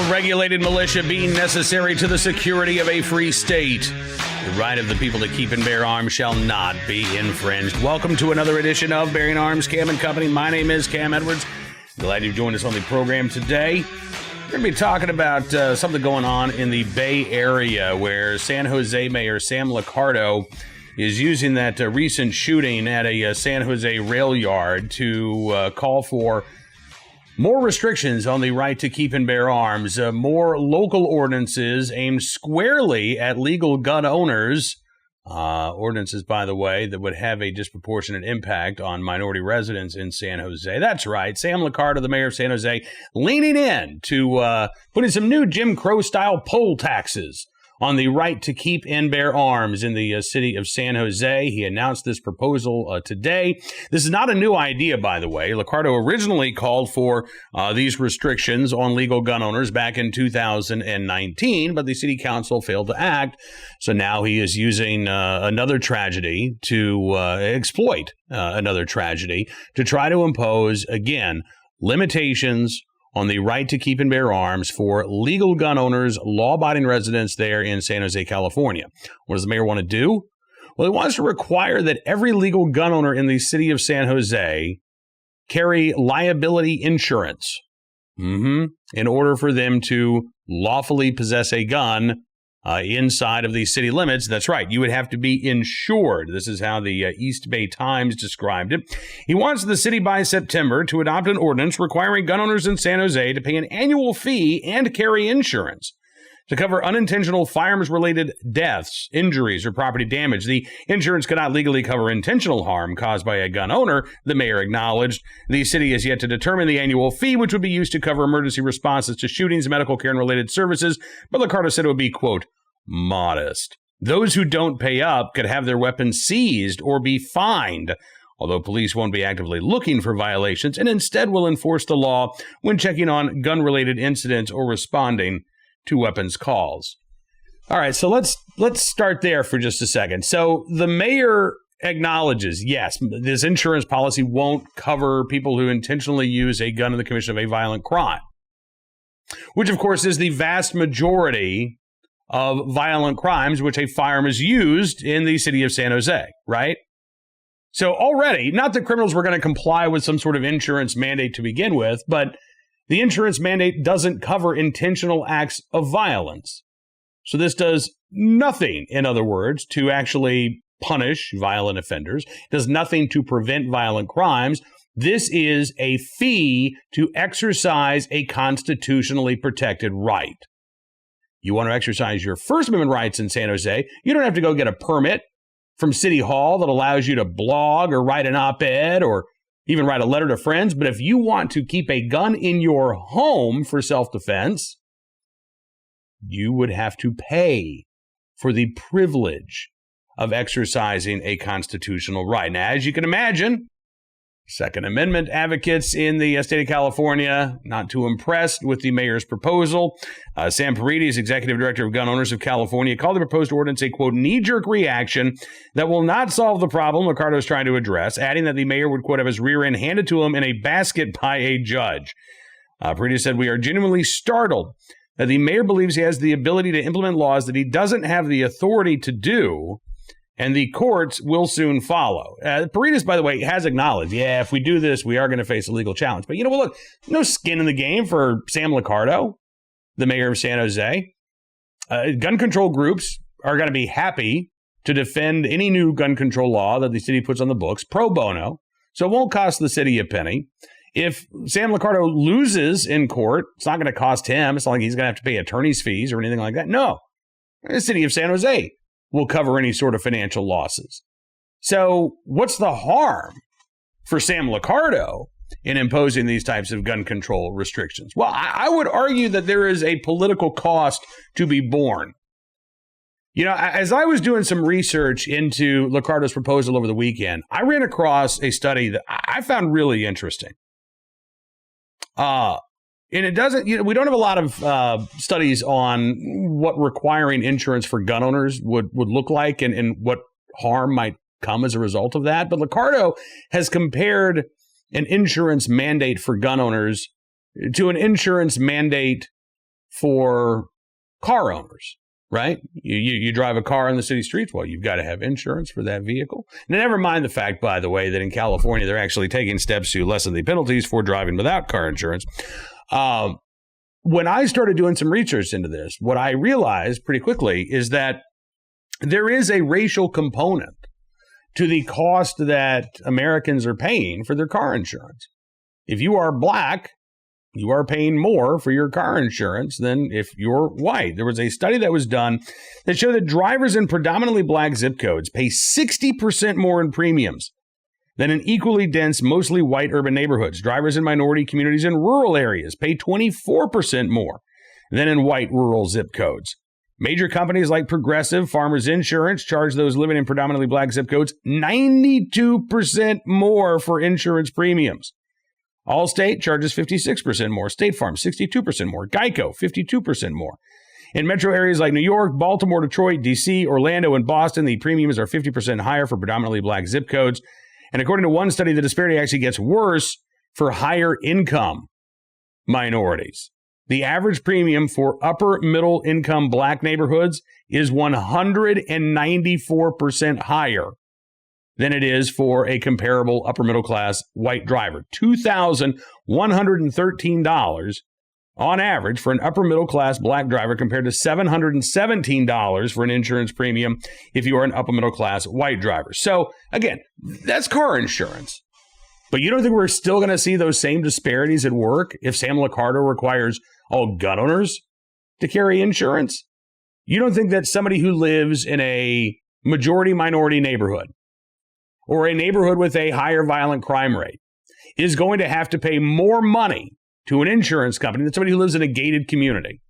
well-regulated militia being necessary to the security of a free state. The right of the people to keep and bear arms shall not be infringed. Welcome to another edition of Bearing Arms, Cam and Company. My name is Cam Edwards. Glad you've joined us on the program today. We're going to be talking about something going on in the Bay Area where San Jose Mayor Sam Liccardo is using that recent shooting at a San Jose rail yard to call for more restrictions on the right to keep and bear arms, more local ordinances aimed squarely at legal gun owners. Ordinances, by the way, that would have a disproportionate impact on minority residents in San Jose. That's right. Sam Liccardo, the mayor of San Jose, leaning in to putting some new Jim Crow-style poll taxes on the right to keep and bear arms in the city of San Jose. He announced this proposal today. This is not a new idea, by the way. Liccardo originally called for these restrictions on legal gun owners back in 2019, but the city council failed to act. So now he is using another tragedy to exploit another tragedy to try to impose, again, limitations on the right to keep and bear arms for legal gun owners, law-abiding residents there in San Jose, California. What does the mayor want to do? Well, he wants to require that every legal gun owner in the city of San Jose carry liability insurance in order for them to lawfully possess a gun inside of the city limits. That's right. You would have to be insured. This is how the East Bay Times described it. He wants the city by September to adopt an ordinance requiring gun owners in San Jose to pay an annual fee and carry insurance to cover unintentional firearms-related deaths, injuries, or property damage. The insurance cannot legally cover intentional harm caused by a gun owner, the mayor acknowledged. The city has yet to determine the annual fee, which would be used to cover emergency responses to shootings, medical care, and related services, but Liccardo said it would be, quote, modest. Those who don't pay up could have their weapons seized or be fined, although police won't be actively looking for violations and instead will enforce the law when checking on gun-related incidents or responding to weapons calls. All right, so let's start there for just a second. So the mayor acknowledges, yes, this insurance policy won't cover people who intentionally use a gun in the commission of a violent crime, which of course is the vast majority of violent crimes which a firearm is used in the city of San Jose, right? So already, not that criminals were going to comply with some sort of insurance mandate to begin with, but the insurance mandate doesn't cover intentional acts of violence. So this does nothing, in other words, to actually punish violent offenders, does nothing to prevent violent crimes. This is a fee to exercise a constitutionally protected right. You want to exercise your First Amendment rights in San Jose, you don't have to go get a permit from City Hall that allows you to blog or write an op-ed or even write a letter to friends. But if you want to keep a gun in your home for self-defense, you would have to pay for the privilege of exercising a constitutional right. Now, as you can imagine, Second Amendment advocates in the state of California not too impressed with the mayor's proposal. Sam Liccardo, executive director of Gun Owners of California, called the proposed ordinance a, quote, knee-jerk reaction that will not solve the problem Liccardo is trying to address, adding that the mayor would, quote, have his rear end handed to him in a basket by a judge. Liccardo said, we are genuinely startled that the mayor believes he has the ability to implement laws that he doesn't have the authority to do, and the courts will soon follow. Paredes, by the way, has acknowledged, yeah, if we do this, we are going to face a legal challenge. But you know what? Look, no skin in the game for Sam Liccardo, the mayor of San Jose. Gun control groups are going to be happy to defend any new gun control law that the city puts on the books pro bono. So it won't cost the city a penny. If Sam Liccardo loses in court, it's not going to cost him. It's not like he's going to have to pay attorney's fees or anything like that. No, the city of San Jose will cover any sort of financial losses. So what's the harm for Sam Liccardo in imposing these types of gun control restrictions? Well, I would argue that there is a political cost to be borne. You know, as I was doing some research into Liccardo's proposal over the weekend, I ran across a study that I found really interesting. And it doesn't, you know, we don't have a lot of studies on what requiring insurance for gun owners would look like and what harm might come as a result of that. But Liccardo has compared an insurance mandate for gun owners to an insurance mandate for car owners, right? You drive a car in the city streets. Well, you've got to have insurance for that vehicle. Now, never mind the fact, by the way, that in California, they're actually taking steps to lessen the penalties for driving without car insurance. When I started doing some research into this, what I realized pretty quickly is that there is a racial component to the cost that Americans are paying for their car insurance. If you are black, you are paying more for your car insurance than if you're white. There was a study that was done that showed that drivers in predominantly black zip codes pay 60% more in premiums than in equally dense, mostly white urban neighborhoods. Drivers in minority communities in rural areas pay 24% more than in white rural zip codes. Major companies like Progressive, Farmers Insurance charge those living in predominantly black zip codes 92% more for insurance premiums. Allstate charges 56% more, State Farm 62% more, Geico 52% more. In metro areas like New York, Baltimore, Detroit, D.C., Orlando, and Boston, the premiums are 50% higher for predominantly black zip codes. And according to one study, the disparity actually gets worse for higher income minorities. The average premium for upper middle income black neighborhoods is 194% higher than it is for a comparable upper middle class white driver. $2,113 on average for an upper middle class black driver compared to $717 for an insurance premium if you are an upper middle class white driver. So again, that's car insurance. But you don't think we're still going to see those same disparities at work if Sam Liccardo requires all gun owners to carry insurance? You don't think that somebody who lives in a majority minority neighborhood or a neighborhood with a higher violent crime rate is going to have to pay more money to an insurance company than somebody who lives in a gated community?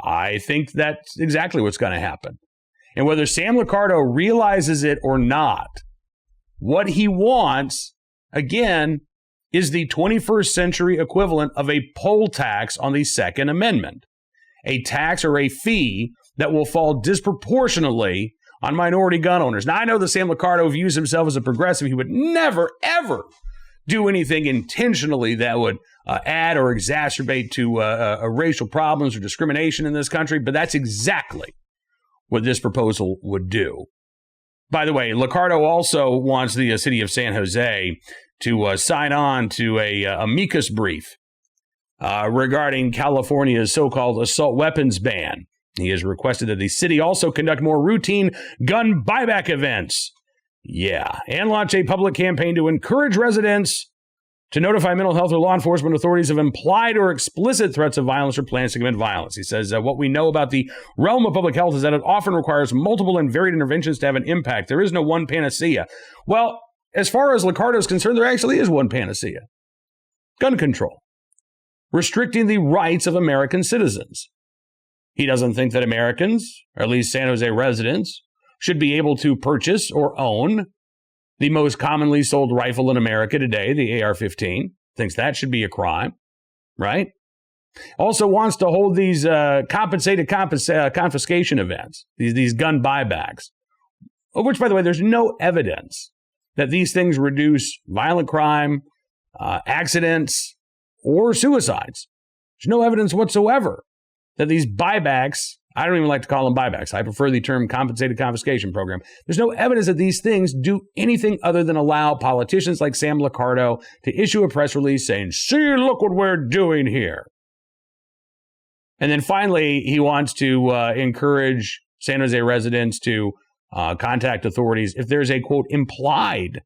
I think that's exactly what's going to happen. And whether Sam Liccardo realizes it or not, what he wants, again, is the 21st century equivalent of a poll tax on the Second Amendment, a tax or a fee that will fall disproportionately on minority gun owners. Now, I know that Sam Liccardo views himself as a progressive. He would never, ever do anything intentionally that would add or exacerbate to racial problems or discrimination in this country, but that's exactly what this proposal would do. By the way, Liccardo also wants the city of San Jose to sign on to a amicus brief regarding California's so-called assault weapons ban. He has requested that the city also conduct more routine gun buyback events. Yeah, and launch a public campaign to encourage residents to notify mental health or law enforcement authorities of implied or explicit threats of violence or plans to commit violence. He says what we know about the realm of public health is that it often requires multiple and varied interventions to have an impact. There is no one panacea. Well, as far as Liccardo is concerned, there actually is one panacea. Gun control. Restricting the rights of American citizens. He doesn't think that Americans, or at least San Jose residents, should be able to purchase or own the most commonly sold rifle in America today, the AR-15. Thinks that should be a crime, right? Also wants to hold these compensated confiscation events, these gun buybacks, of which, by the way, there's no evidence that these things reduce violent crime, accidents, or suicides. There's no evidence whatsoever that these buybacks, I don't even like to call them buybacks. I prefer the term compensated confiscation program. There's no evidence that these things do anything other than allow politicians like Sam Liccardo to issue a press release saying, see, look what we're doing here. And then finally, he wants to encourage San Jose residents to contact authorities if there's a, quote, implied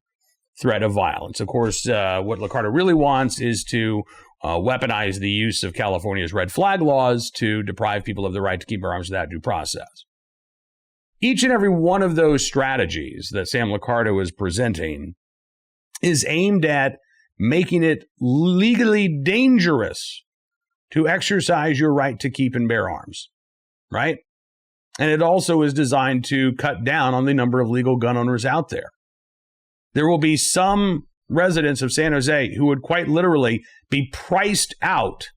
threat of violence. Of course, what Liccardo really wants is to weaponize the use of California's red flag laws to deprive people of the right to keep arms without due process. Each and every one of those strategies that Sam Liccardo is presenting is aimed at making it legally dangerous to exercise your right to keep and bear arms, right? And it also is designed to cut down on the number of legal gun owners out there. There will be some residents of San Jose who would quite literally be priced out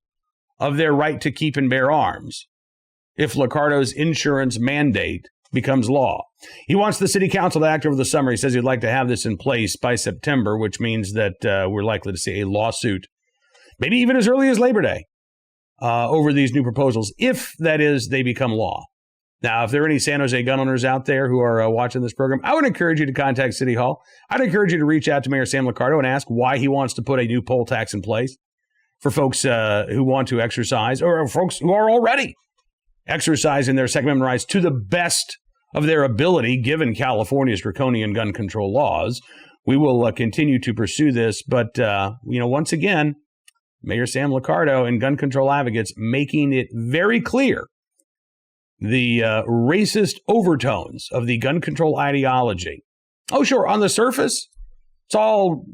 of their right to keep and bear arms if Liccardo's insurance mandate becomes law. He wants the city council to act over the summer. He says he'd like to have this in place by September, which means that we're likely to see a lawsuit, maybe even as early as Labor Day, over these new proposals, if, that is, they become law. Now, if there are any San Jose gun owners out there who are watching this program, I would encourage you to contact City Hall. I'd encourage you to reach out to Mayor Sam Liccardo and ask why he wants to put a new poll tax in place for folks who want to exercise, or folks who are already exercising their Second Amendment rights to the best of their ability, given California's draconian gun control laws. We will continue to pursue this, but once again, Mayor Sam Liccardo and gun control advocates making it very clear the racist overtones of the gun control ideology. Oh, sure, on the surface, it's all,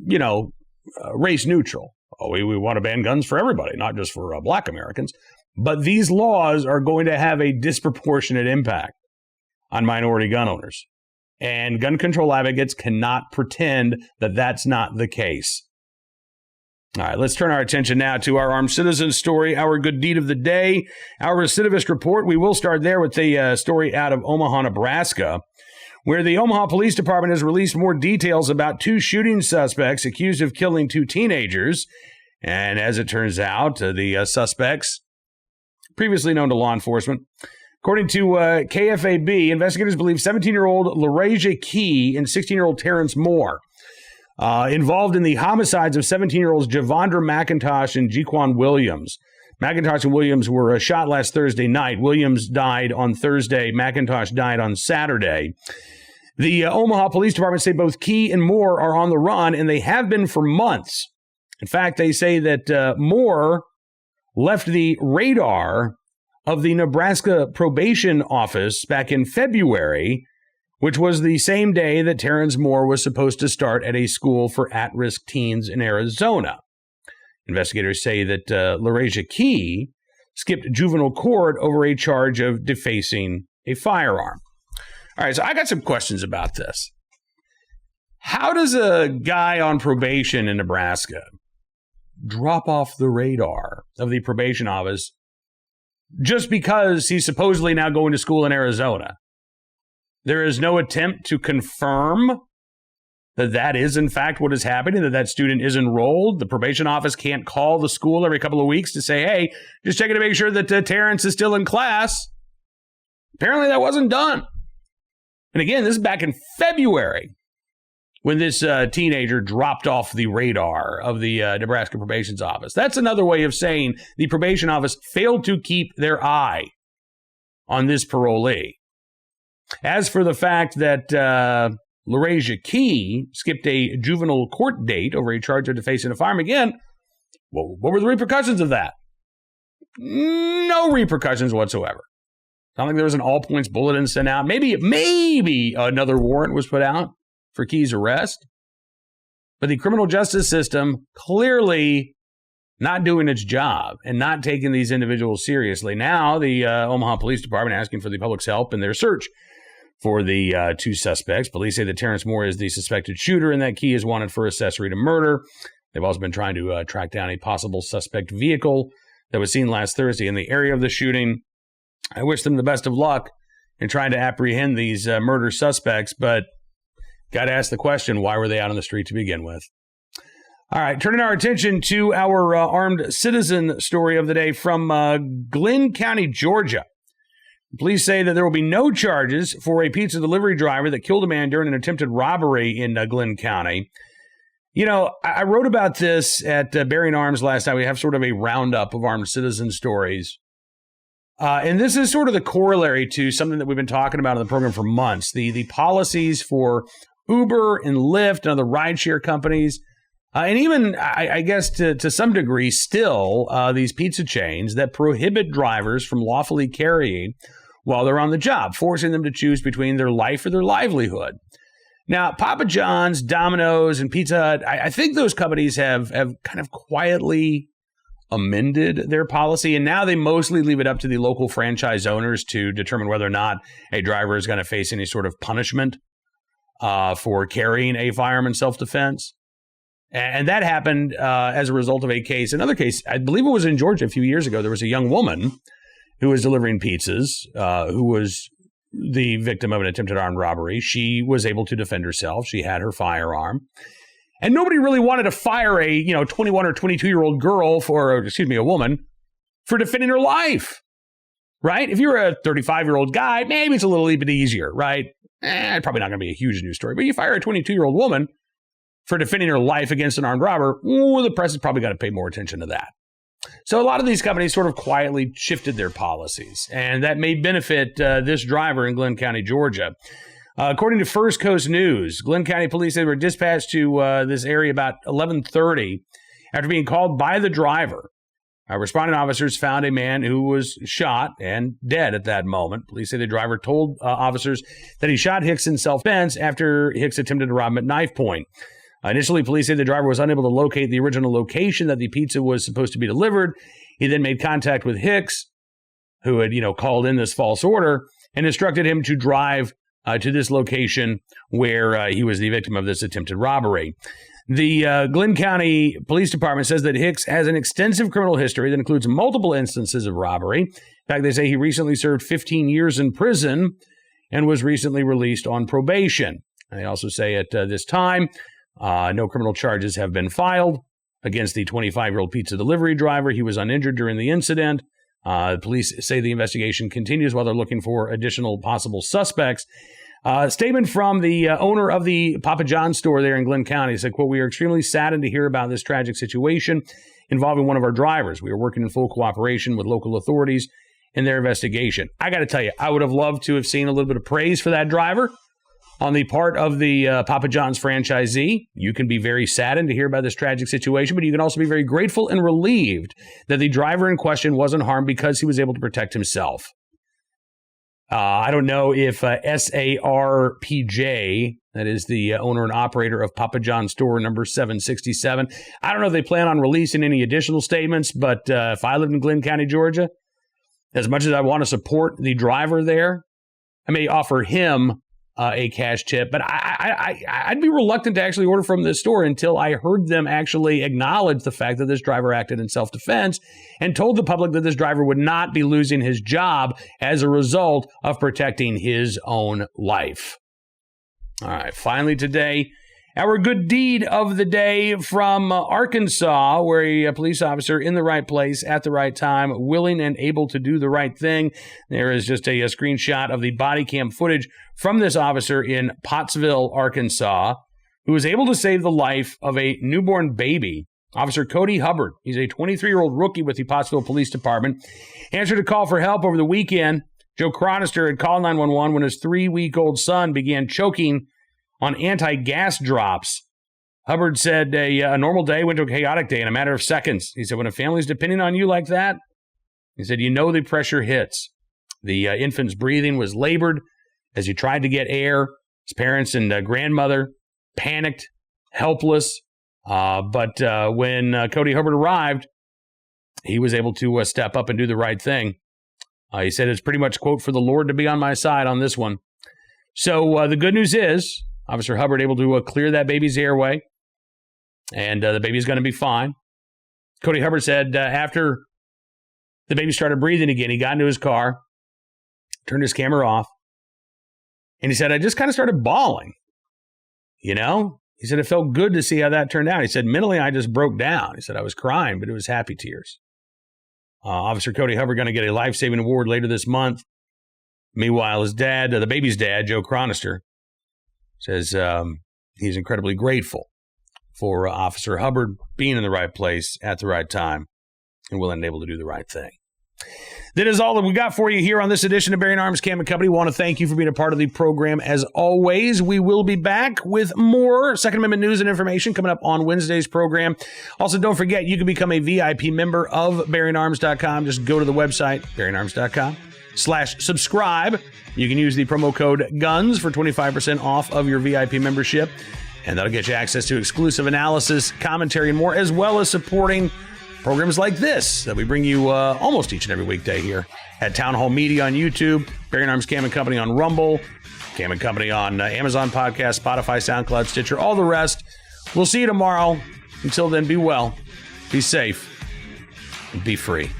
race neutral. Oh, we want to ban guns for everybody, not just for black Americans. But these laws are going to have a disproportionate impact on minority gun owners. And gun control advocates cannot pretend that that's not the case. All right, let's turn our attention now to our armed citizen story, our good deed of the day, our recidivist report. We will start there with the story out of Omaha, Nebraska, where the Omaha Police Department has released more details about two shooting suspects accused of killing two teenagers. And as it turns out, the suspects, previously known to law enforcement, according to KFAB, investigators believe 17-year-old LaRasia Key and 16-year-old Terrence Moore involved in the homicides of 17-year-olds Javondra McIntosh and Jaquan Williams. McIntosh and Williams were shot last Thursday night. Williams died on Thursday. McIntosh died on Saturday. The Omaha Police Department say both Key and Moore are on the run, and they have been for months. In fact, they say that Moore left the radar of the Nebraska Probation Office back in February, which was the same day that Terrence Moore was supposed to start at a school for at-risk teens in Arizona. Investigators say that LaRasia Key skipped juvenile court over a charge of defacing a firearm. All right, so I got some questions about this. How does a guy on probation in Nebraska drop off the radar of the probation office just because he's supposedly now going to school in Arizona? There is no attempt to confirm that that is, in fact, what is happening, that that student is enrolled. The probation office can't call the school every couple of weeks to say, hey, just checking to make sure that Terrence is still in class. Apparently that wasn't done. And again, this is back in February when this teenager dropped off the radar of the Nebraska Probation's office. That's another way of saying the probation office failed to keep their eye on this parolee. As for the fact that LaRasia Key skipped a juvenile court date over a charge of defacing a firearm, again, well, what were the repercussions of that? No repercussions whatsoever. Not like there was an all-points bulletin sent out. Maybe another warrant was put out for Key's arrest. But the criminal justice system clearly not doing its job and not taking these individuals seriously. Now, the Omaha Police Department asking for the public's help in their search for the two suspects. Police say that Terrence Moore is the suspected shooter and that Key is wanted for accessory to murder. They've also been trying to track down a possible suspect vehicle that was seen last Thursday in the area of the shooting. I wish them the best of luck in trying to apprehend these murder suspects, but got to ask the question, why were they out on the street to begin with? All right, turning our attention to our armed citizen story of the day from Glynn County, Georgia. Police say that there will be no charges for a pizza delivery driver that killed a man during an attempted robbery in Glynn County. You know, I wrote about this at Bearing Arms last night. We have sort of a roundup of armed citizen stories. And this is sort of the corollary to something that we've been talking about in the program for months. The policies for Uber and Lyft and other rideshare companies, and even, I guess, to some degree, still, these pizza chains that prohibit drivers from lawfully carrying while they're on the job, forcing them to choose between their life or their livelihood. Now, Papa John's, Domino's, and Pizza Hut, I think those companies have kind of quietly amended their policy, and now they mostly leave it up to the local franchise owners to determine whether or not a driver is going to face any sort of punishment for carrying a firearm in self-defense. And that happened as a result of a case. Another case, I believe it was in Georgia a few years ago. There was a young woman who was delivering pizzas, who was the victim of an attempted armed robbery. She was able to defend herself. She had her firearm. And nobody really wanted to fire a 21 or 22-year-old girl a woman for defending her life, right? If you're a 35-year-old guy, maybe it's a little bit easier, right? Probably not going to be a huge news story. But you fire a 22-year-old woman for defending her life against an armed robber, the press has probably got to pay more attention to that. So a lot of these companies sort of quietly shifted their policies, and that may benefit this driver in Glenn County, Georgia. According to First Coast News, Glenn County police, they were dispatched to this area about 11:30 after being called by the driver. Responding officers found a man who was shot and dead at that moment. Police say the driver told officers that he shot Hicks in self-defense after Hicks attempted to rob him at knife point. Initially, police say the driver was unable to locate the original location that the pizza was supposed to be delivered. He then made contact with Hicks, who had, called in this false order, and instructed him to drive to this location where he was the victim of this attempted robbery. The Glenn County Police Department says that Hicks has an extensive criminal history that includes multiple instances of robbery. In fact, they say he recently served 15 years in prison and was recently released on probation. And they also say at this time, no criminal charges have been filed against the 25-year-old pizza delivery driver. He was uninjured during the incident. Police say the investigation continues while they're looking for additional possible suspects. Statement from the owner of the Papa John's store there in Glenn County said, quote, "We are extremely saddened to hear about this tragic situation involving one of our drivers. We are working in full cooperation with local authorities in their investigation." I got to tell you, I would have loved to have seen a little bit of praise for that driver on the part of the Papa John's franchisee. You can be very saddened to hear about this tragic situation, but you can also be very grateful and relieved that the driver in question wasn't harmed because he was able to protect himself. I don't know if SARPJ, that is the owner and operator of Papa John's store number 767, I don't know if they plan on releasing any additional statements, but if I lived in Glenn County, Georgia, as much as I want to support the driver there, I may offer him a cash tip, but I'd be reluctant to actually order from this store until I heard them actually acknowledge the fact that this driver acted in self-defense and told the public that this driver would not be losing his job as a result of protecting his own life. All right, finally today, our good deed of the day from Arkansas, where a police officer in the right place at the right time, willing and able to do the right thing. There is just a screenshot of the body cam footage from this officer in Pottsville, Arkansas, who was able to save the life of a newborn baby. Officer Cody Hubbard, he's a 23-year-old rookie with the Pottsville Police Department, answered a call for help over the weekend. Joe Chronister had called 911 when his 3-week-old son began choking on anti-gas drops. Hubbard said a normal day went to a chaotic day in a matter of seconds. He said, when a family's depending on you like that, he said, the pressure hits. The infant's breathing was labored as he tried to get air. His parents and grandmother panicked, helpless. But when Cody Hubbard arrived, he was able to step up and do the right thing. He said, it's pretty much, quote, for the Lord to be on my side on this one. So the good news is, Officer Hubbard able to clear that baby's airway, and the baby's going to be fine. Cody Hubbard said after the baby started breathing again, he got into his car, turned his camera off, and he said, I just kind of started bawling. He said, it felt good to see how that turned out. He said, mentally, I just broke down. He said, I was crying, but it was happy tears. Officer Cody Hubbard going to get a life-saving award later this month. Meanwhile, his dad, the baby's dad, Joe Chronister, says he's incredibly grateful for Officer Hubbard being in the right place at the right time and willing and able to do the right thing. That is all that we got for you here on this edition of Bearing Arms Cam & Company. We want to thank you for being a part of the program. As always, we will be back with more Second Amendment news and information coming up on Wednesday's program. Also, don't forget, you can become a VIP member of BearingArms.com. Just go to the website, BearingArms.com/subscribe. You can use the promo code GUNS for 25% off of your VIP membership, and that'll get you access to exclusive analysis, commentary, and more, as well as supporting programs like this that we bring you almost each and every weekday here at Town Hall Media on YouTube, Bearing Arms Cam & Company on Rumble, Cam & Company on Amazon Podcast, Spotify, SoundCloud, Stitcher, all the rest. We'll see you tomorrow. Until then, be well, be safe, and be free.